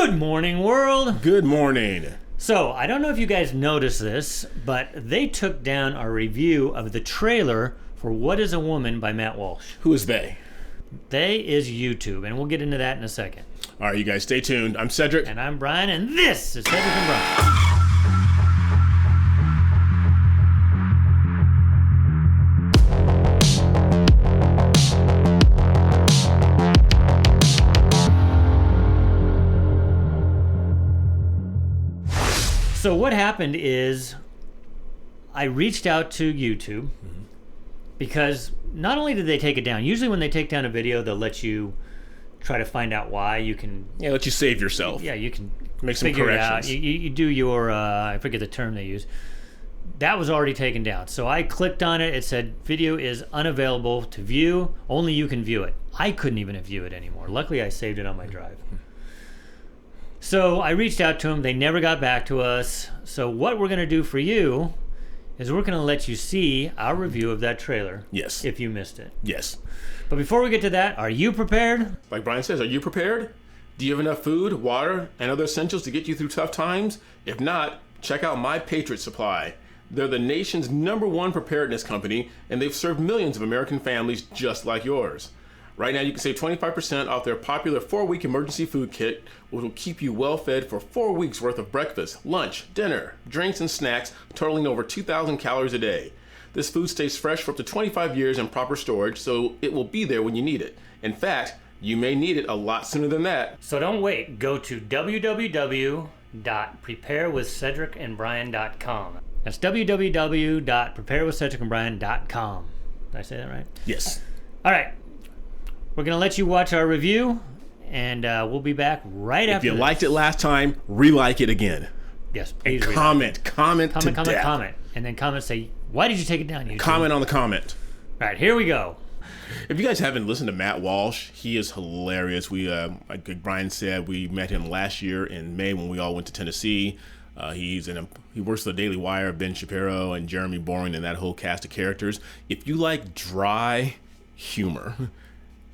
Good morning, world. Good morning. So, I don't know if you guys noticed this, but they took down our review of the trailer for What is a Woman by Matt Walsh. Who is they? They is YouTube, and we'll get into that in a second. All right, you guys, stay tuned. I'm Cedric. And I'm Brian, and this is Cedric and Brian. So what happened is I reached out to YouTube because not only did they take it down, usually when they take down a video, they'll let you try to find out why. You can... Yeah, let you save yourself. Yeah, you can make some figure corrections. It out. You do your, I forget the term they use. That was already taken down. So I clicked on it. It said, video is unavailable to view. Only you can view it. I couldn't even view it anymore. Luckily, I saved it on my drive. So I reached out to them. They never got back to us. So what we're going to do for you is we're going to let you see our review of that trailer. Yes. If you missed it. Yes. But before we get to that, are you prepared? Like Brian says, are you prepared? Do you have enough food, water, and other essentials to get you through tough times? If not, check out My Patriot Supply. They're the nation's #1 preparedness company, and they've served millions of American families just like yours. Right now, you can save 25% off their popular 4-week emergency food kit, which will keep you well fed for 4 weeks worth of breakfast, lunch, dinner, drinks, and snacks, totaling over 2,000 calories a day. This food stays fresh for up to 25 years in proper storage, so it will be there when you need it. In fact, you may need it a lot sooner than that. So don't wait. Go to www.preparewithcedricandbrian.com. That's www.preparewithcedricandbrian.com. Did I say that right? Yes. All right. We're going to let you watch our review, and we'll be back right after If you this. liked it last time, re-like it again. Yes, please. And comment to death. Comment. And then comment, say, why did you take it down? YouTube? Comment on the comment. All right, here we go. If you guys haven't listened to Matt Walsh, he is hilarious. We, like Brian said, we met him last year in May when we all went to Tennessee. He works for the Daily Wire, Ben Shapiro, and Jeremy Boring, and that whole cast of characters. If you like dry humor,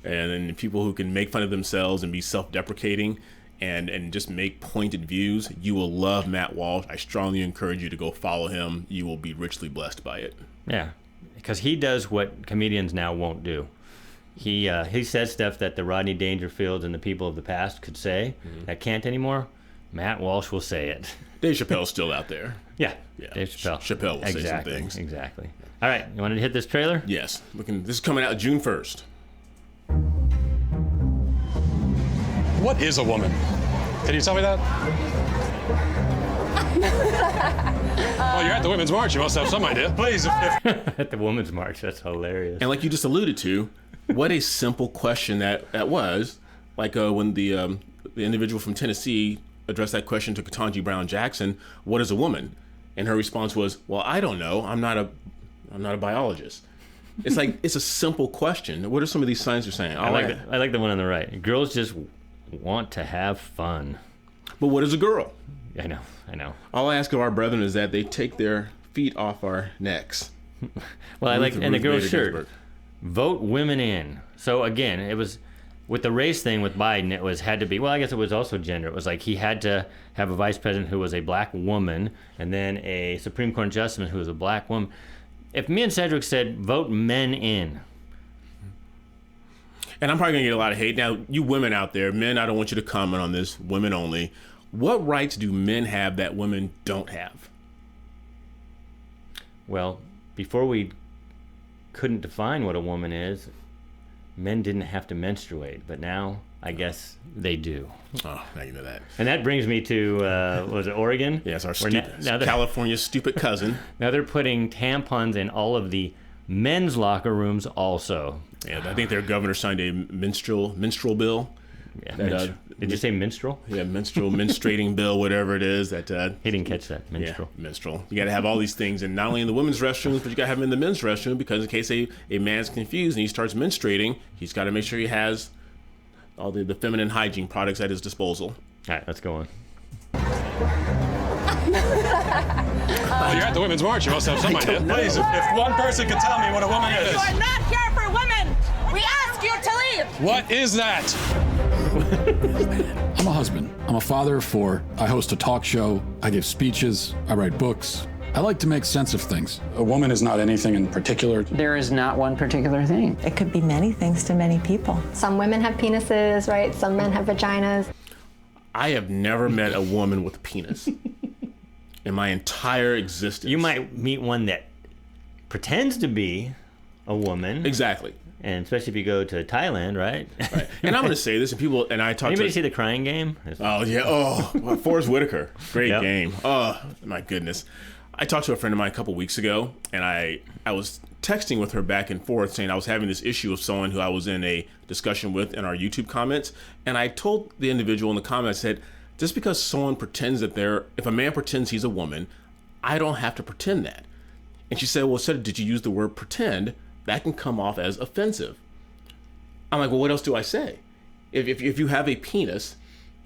and then people who can make fun of themselves and be self-deprecating and just make pointed views, you will love Matt Walsh. I strongly encourage you to go follow him. You will be richly blessed by it. Yeah, because he does what comedians now won't do. He says stuff that the Rodney Dangerfields and the people of the past could say that can't anymore. Matt Walsh will say it. Dave Chappelle's still out there. Yeah. Dave Chappelle. Chappelle will say some things. Exactly. All right, you wanted to hit this trailer? Yes. This is coming out June 1st. What is a woman? Can you tell me that? Well, you're at the Women's March. You must have some idea. Please. At the Women's March. That's hilarious. And like you just alluded to, what a simple question that was. Like when the individual from Tennessee addressed that question to Contagion Brown Jackson, what is a woman? And her response was, well, I don't know. I'm not a biologist. It's like, it's a simple question. What are some of these signs you're saying? I like the one on the right. Girls just want to have fun. But what is a girl? I know. All I ask of our brethren is that they take their feet off our necks. Well, and the girl's shirt. Vote women in. So again, it was with the race thing with Biden. It had to be. Well, I guess it was also gender. It was like he had to have a vice president who was a black woman, and then a Supreme Court justice who was a black woman. If me and Cedric said vote men in. And I'm probably going to get a lot of hate. Now, you women out there, men, I don't want you to comment on this, women only. What rights do men have that women don't have? Well, before we couldn't define what a woman is, men didn't have to menstruate, but now I guess they do. Oh, now you know that. And that brings me to, was it Oregon? Yes, our California's stupid cousin. Now they're putting tampons in all of the men's locker rooms also. Yeah, I think their governor signed a menstrual bill. Yeah, did you say minstrel? Yeah, menstruating bill, whatever it is. He didn't catch that. Minstrel. Yeah, minstrel. You got to have all these things, and not only in the women's restrooms, but you got to have them in the men's restroom, because in case a man's confused and he starts menstruating, he's got to make sure he has all the feminine hygiene products at his disposal. All right, let's go on. Well, you're at the Women's March. You must have some idea. Please, if one person could tell me what a woman is. You are not here for women. We ask you to leave. What is that? I'm a husband. I'm a father of 4. I host a talk show. I give speeches. I write books. I like to make sense of things. A woman is not anything in particular. There is not one particular thing. It could be many things to many people. Some women have penises, right? Some men have vaginas. I have never met a woman with a penis in my entire existence. You might meet one that pretends to be a woman. Exactly. And especially if you go to Thailand, right? Right. And I'm going to say this, and people, and I talk Anybody to... see The Crying Game? Oh, yeah. Oh, well, Forrest Whitaker. Great Yep. game. Oh, my goodness. I talked to a friend of mine a couple weeks ago, and I was texting with her back and forth saying I was having this issue with someone who I was in a discussion with in our YouTube comments. And I told the individual in the comments, I said, just because someone pretends that if a man pretends he's a woman, I don't have to pretend that. And she said, well, did you use the word pretend? That can come off as offensive. I'm like, well, what else do I say? If you have a penis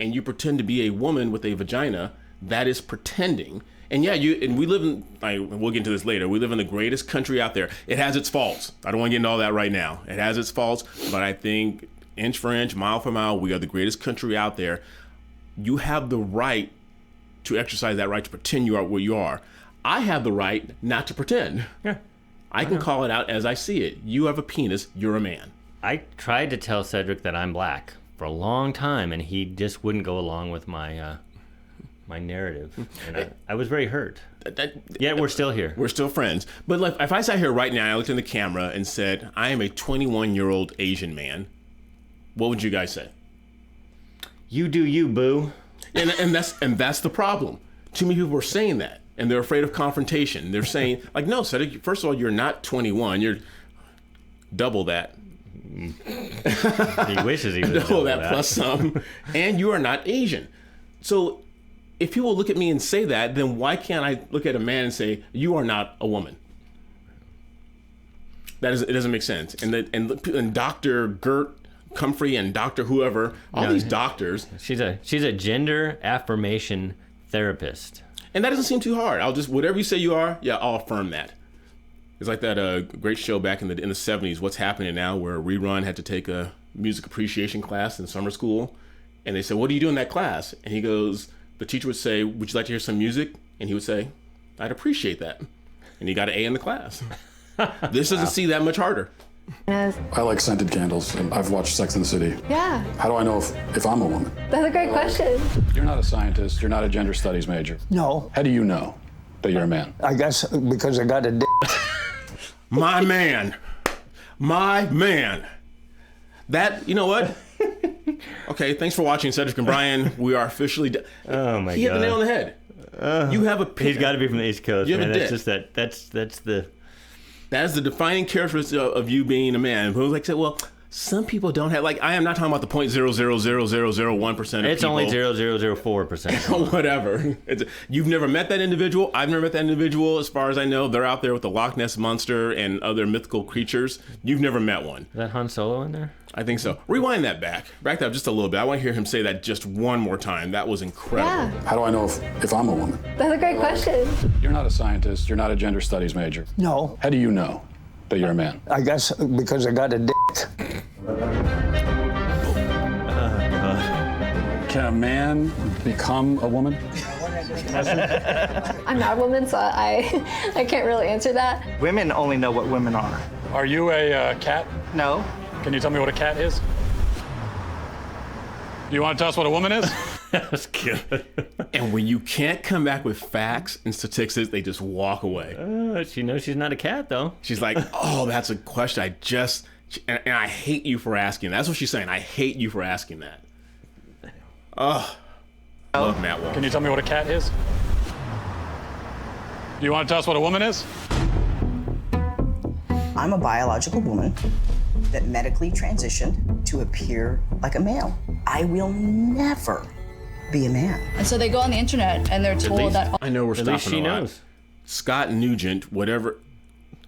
and you pretend to be a woman with a vagina, that is pretending. And yeah, we live in, we'll get into this later, we live in the greatest country out there. It has its faults. I don't want to get into all that right now. It has its faults, but I think inch for inch, mile for mile, we are the greatest country out there. You have the right to exercise that right to pretend you are what you are. I have the right not to pretend. Yeah. I can call it out as I see it. You have a penis, you're a man. I tried to tell Cedric that I'm black for a long time, and he just wouldn't go along with my my narrative. And I was very hurt. Yet we're still here. We're still friends. But like, if I sat here right now and I looked in the camera and said, I am a 21-year-old Asian what would you guys say? You do you, boo. And that's the problem. Too many people are saying that, and they're afraid of confrontation. They're saying, like, no, Cedric, first of all, you're not 21. You're double that. He wishes he was double that plus some. And you are not Asian. So if people look at me and say that, then why can't I look at a man and say, you are not a woman? It doesn't make sense. And Dr. Gert Comfrey and Dr. whoever, these doctors. She's a gender affirmation therapist. And that doesn't seem too hard. Whatever you say you are, I'll affirm that. It's like that great show back in the 70s, What's Happening Now, where Rerun had to take a music appreciation class in summer school. And they said, what do you do in that class? And the teacher would say, would you like to hear some music? And he would say, I'd appreciate that. And he got an A in the class. This doesn't see that much harder. I like scented candles, and I've watched Sex and the City. Yeah. How do I know if I'm a woman? That's a great question. You're not a scientist. You're not a gender studies major. No. How do you know that you're a man? I guess because I got a dick. My man. That, you know what? Okay, thanks for watching Cedric and Brian. We are officially... Oh, my God. He hit the nail on the head. You have a... He's got to be from the East Coast, you have man. a That's dick. just that's the... That is the defining characteristic of you being a man. Who's like, well, some people don't have, like, I am not talking about the 0.000001% of It's people. only 0.004%. Whatever. You've never met that individual. I've never met that individual. As far as I know, they're out there with the Loch Ness Monster and other mythical creatures. You've never met one. Is that Han Solo in there? I think so. Rewind that back. Back that up just a little bit. I want to hear him say that just one more time. That was incredible. Yeah. How do I know if I'm a woman? That's a great question. You're not a scientist. You're not a gender studies major. No. How do you know that you're a man? I guess because I got a dick. Can a man become a woman? I'm not a woman, so I can't really answer that. Women only know what women are. Are you a cat? No. Can you tell me what a cat is? Do you want to tell us what a woman is? That was good. And when you can't come back with facts and statistics, they just walk away. She knows she's not a cat, though. She's like, oh, that's a question and I hate you for asking. That's what she's saying. I hate you for asking that. Oh, I love Matt Walsh. Can you tell me what a cat is? Do you want to tell us what a woman is? I'm a biological woman that medically transitioned to appear like a male. I will never be a man. And so they go on the internet and they're told that... I know we're stopping At least she knows. Scott Nugent, whatever,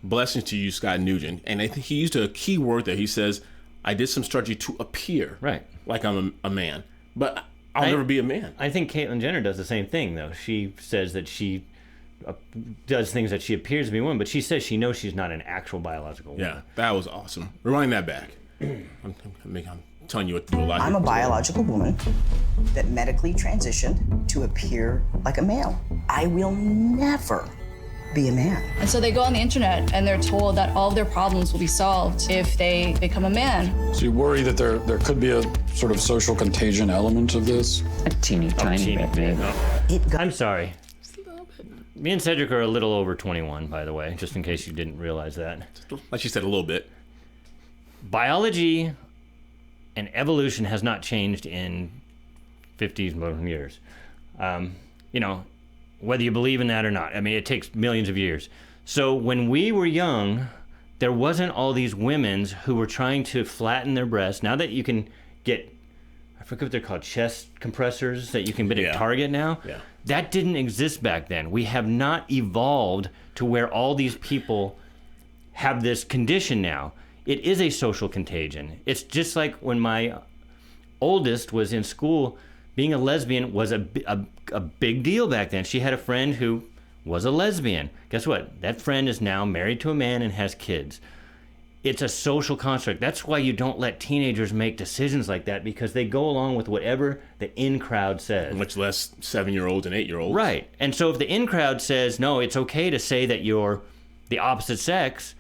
blessings to you, Scott Nugent. And I think he used a key word there. He says, I did some strategy to appear like I'm a man. But I'll never be a man. I think Caitlyn Jenner does the same thing, though. She says that she does things that she appears to be a woman, but she says she knows she's not an actual biological woman. Yeah, that was awesome. Rewind that back. I'm telling you what to do a lot. I'm a biological woman that medically transitioned to appear like a male. I will never be a man. And so they go on the internet and they're told that all of their problems will be solved if they become a man. So you worry that there could be a sort of social contagion element of this? A teeny tiny bit. I'm sorry. Me and Cedric are a little over 21, by the way, just in case you didn't realize that. Like you said, a little bit. Biology and evolution has not changed in 50 years. You know, whether you believe in that or not. I mean, it takes millions of years. So when we were young, there wasn't all these women who were trying to flatten their breasts. Now that you can get, I forget what they're called, chest compressors that you can get at Target now. Yeah. That didn't exist back then. We have not evolved to where all these people have this condition now. It is a social contagion. It's just like when my oldest was in school, being a lesbian was a big deal back then. She had a friend who was a lesbian. Guess what? That friend is now married to a man and has kids. It's a social construct. That's why you don't let teenagers make decisions like that, because they go along with whatever the in crowd says. Much less 7-year-olds and 8-year-olds. Right. And so if the in crowd says, no, it's okay to say that you're the opposite sex,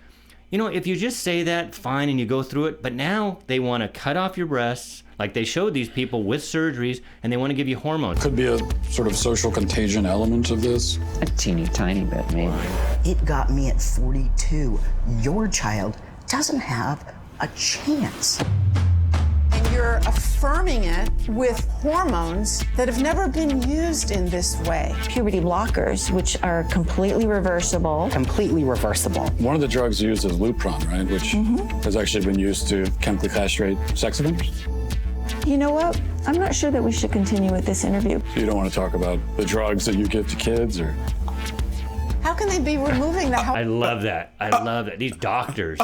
you know, if you just say that, fine, and you go through it. But now they want to cut off your breasts, like they showed these people with surgeries, and they want to give you hormones. Could be a sort of social contagion element of this? A teeny tiny bit, maybe. It got me at 42. Your child doesn't have a chance. And you're affirming it with hormones that have never been used in this way. Puberty blockers, which are completely reversible. Completely reversible. One of the drugs used is Lupron, right? Which has actually been used to chemically castrate sex offenders. You know what? I'm not sure that we should continue with this interview. So you don't want to talk about the drugs that you give to kids, or? How can they be removing that? I love that. I love that. These doctors.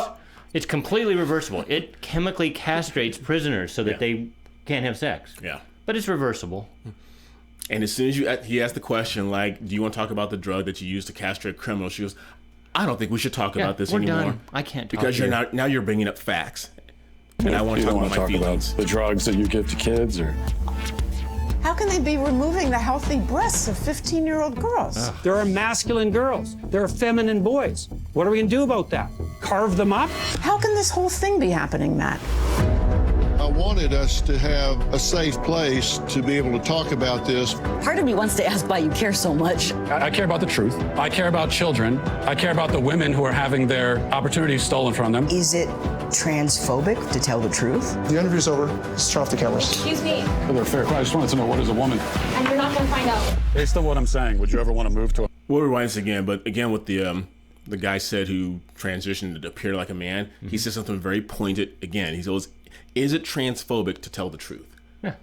It's completely reversible. It chemically castrates prisoners so that they can't have sex. Yeah. But it's reversible. And as soon as he asked the question, like, do you want to talk about the drug that you use to castrate criminals? She goes, I don't think we should talk about this anymore. Done. I can't talk because to you're you. now you're bringing up facts. And I want to talk about my feelings. About the drugs that you give to kids, or? How can they be removing the healthy breasts of 15-year-old girls? There are masculine girls. There are feminine boys. What are we going to do about that? Carve them up? How can this whole thing be happening, Matt? I wanted us to have a safe place to be able to talk about this. Part of me wants to ask why you care so much. I care about the truth. I care about children. I care about the women who are having their opportunities stolen from them. Is it transphobic to tell the truth? The interview's over. Let's turn off the cameras. Excuse me. They're fair. I just wanted to know, what is a woman? And you're not going to find out. Based on what I'm saying, would you ever want to move to a... We'll rewind this again, but again with the guy said who transitioned to appear like a man, he said something very pointed again. He goes, is it transphobic to tell the truth? Yeah.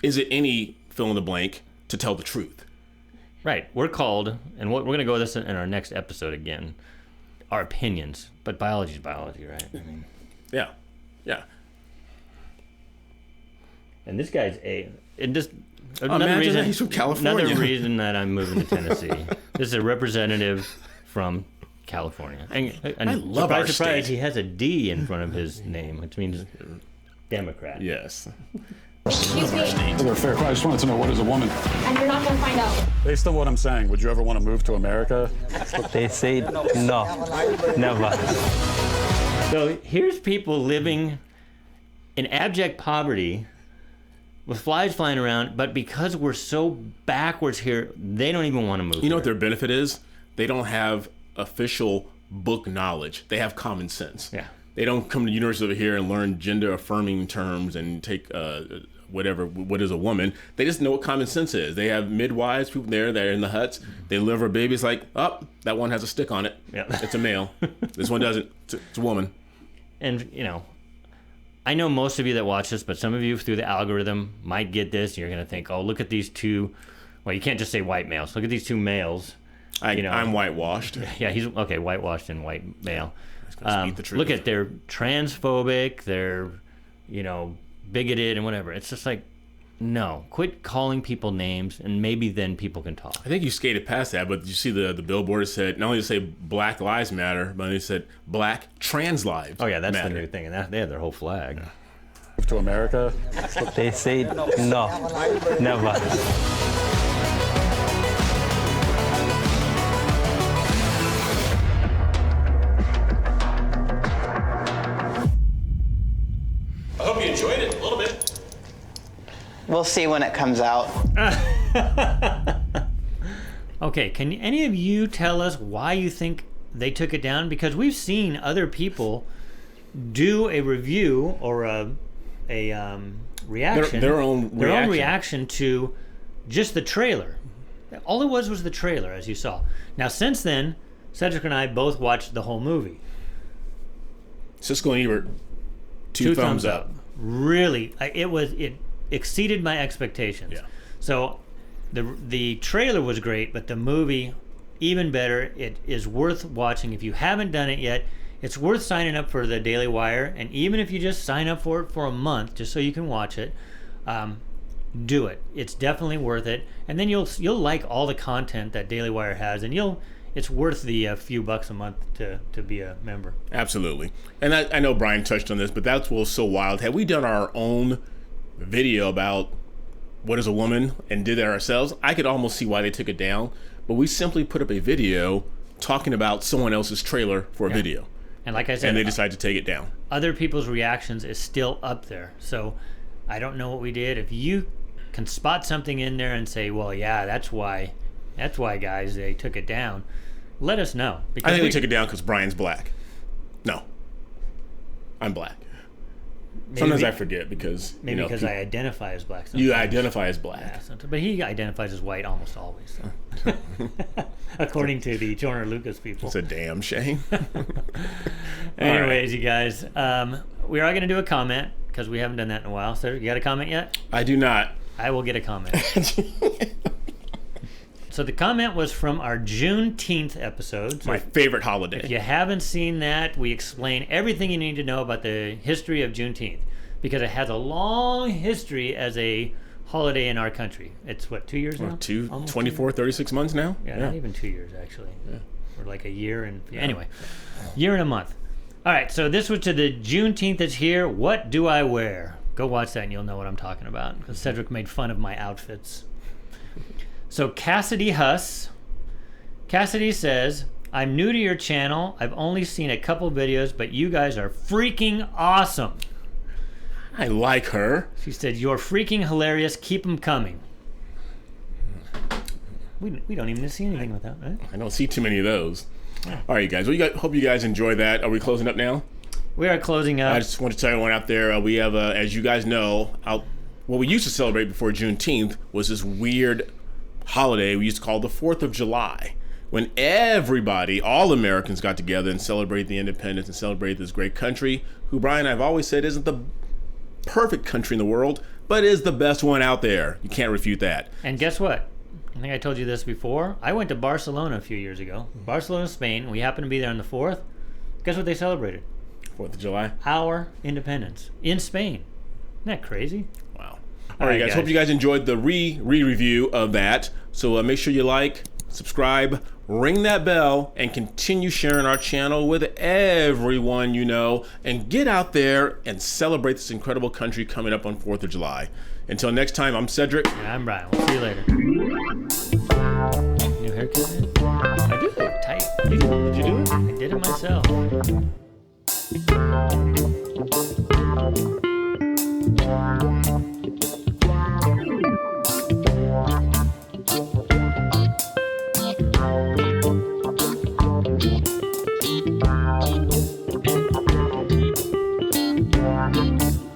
Is it any fill in the blank to tell the truth? Right. We're called, and we're going to go with this in our next episode again, our opinions. But biology is biology, right? I mean, yeah. Yeah. And this guy's another imagine reason that he's from California. Another reason that I'm moving to Tennessee. This is a representative from California. And I love our surprise, state. he has a D in front of his name, which means Democrat. Yes. Excuse me. They're fair. I just wanted to know, what is a woman? And you're not going to find out. Based on what I'm saying, would you ever want to move to America? They say no, never. So here's people living in abject poverty with flies flying around, but because we're so backwards here, they don't even want to move. You know what their benefit is? They don't have official book knowledge. They have common sense. Yeah. They don't come to university over here and learn gender affirming terms and take what is a woman. They just know what common sense is. They have midwives, people there that are in the huts. They deliver babies like, oh, that one has a stick on it. Yeah. It's a male. This one doesn't. It's a woman. And, I know most of you that watch this, but some of you through the algorithm might get this. And you're going to think, oh, look at these two. Well, you can't just say white males. Look at these two males. I'm whitewashed. Yeah, he's okay, whitewashed and white male. Speak the truth. Look at, they're transphobic, they're, bigoted and whatever. It's just like, no, quit calling people names, and maybe then people can talk. I think you skated past that, but you see the billboard said, not only did it say Black Lives Matter, but it said Black Trans Lives. Oh yeah, that's matter. the new thing, and they have their whole flag. move to America? They say no, never. I hope you enjoyed it a little bit. We'll see when it comes out. Okay, can any of you tell us why you think they took it down? Because we've seen other people do a review or a reaction, their own reaction to just the trailer. All it was the trailer, as you saw. Now, since then, Cedric and I both watched the whole movie. Siskel and Ebert, two thumbs up. Really, it exceeded my expectations. Yeah. So the trailer was great, but the movie even better. It is worth watching. If you haven't done it yet, it's worth signing up for the Daily Wire, and even if you just sign up for it for a month just so you can watch it, do it. It's definitely worth it, and then you'll like all the content that Daily Wire has, and it's worth the few bucks a month to be a member. Absolutely. And I know Brian touched on this, but that's what's so wild. Had we done our own video about what is a woman and did it ourselves, I could almost see why they took it down. But we simply put up a video talking about someone else's trailer for a video. And like I said, and they decided to take it down. Other people's reactions is still up there. So I don't know what we did. If you can spot something in there and say, well, yeah, that's why guys, they took it down, let us know. I think they took it down because Brian's black. No. I'm black. Sometimes I forget because maybe because I identify as black. Sometimes. You identify as black, yeah, but he identifies as white almost always. So. According to the Joyner Lucas people, it's a damn shame. Anyways, you guys, we are going to do a comment because we haven't done that in a while. So, you got a comment yet? I do not. I will get a comment. So the comment was from our Juneteenth episode. So my favorite holiday. If you haven't seen that, we explain everything you need to know about the history of Juneteenth because it has a long history as a holiday in our country. It's what, 2 years now? 24, 36 months now? Yeah, not even 2 years actually. Yeah. Or like a year and anyway, year and a month. All right, so this was to the Juneteenth is here. What do I wear? Go watch that and you'll know what I'm talking about because Cedric made fun of my outfits. So Cassidy says, I'm new to your channel. I've only seen a couple videos, but you guys are freaking awesome. I like her. She said, you're freaking hilarious. Keep them coming. We don't even see anything with that, right? I don't see too many of those. Yeah. All right, guys. Well, hope you guys enjoy that. Are we closing up now? We are closing up. I just want to tell everyone out there, we have, as you guys know, what we used to celebrate before Juneteenth was this weird holiday we used to call the 4th of July, when everybody, all Americans got together and celebrate the independence and celebrate this great country, who, Brian, I've always said isn't the perfect country in the world, but is the best one out there. You can't refute that. And guess what? I think I told you this before. I went to Barcelona a few years ago. Barcelona, Spain. We happened to be there on the 4th. Guess what they celebrated? 4th of July? Our independence in Spain. Isn't that crazy? Wow. All right, guys. Hope you guys enjoyed the re-review of that. So make sure you like, subscribe, ring that bell, and continue sharing our channel with everyone you know. And get out there and celebrate this incredible country coming up on 4th of July. Until next time, I'm Cedric. And I'm Brian. We'll see you later. New haircut? I do. Tight. Did you do it? I did it myself.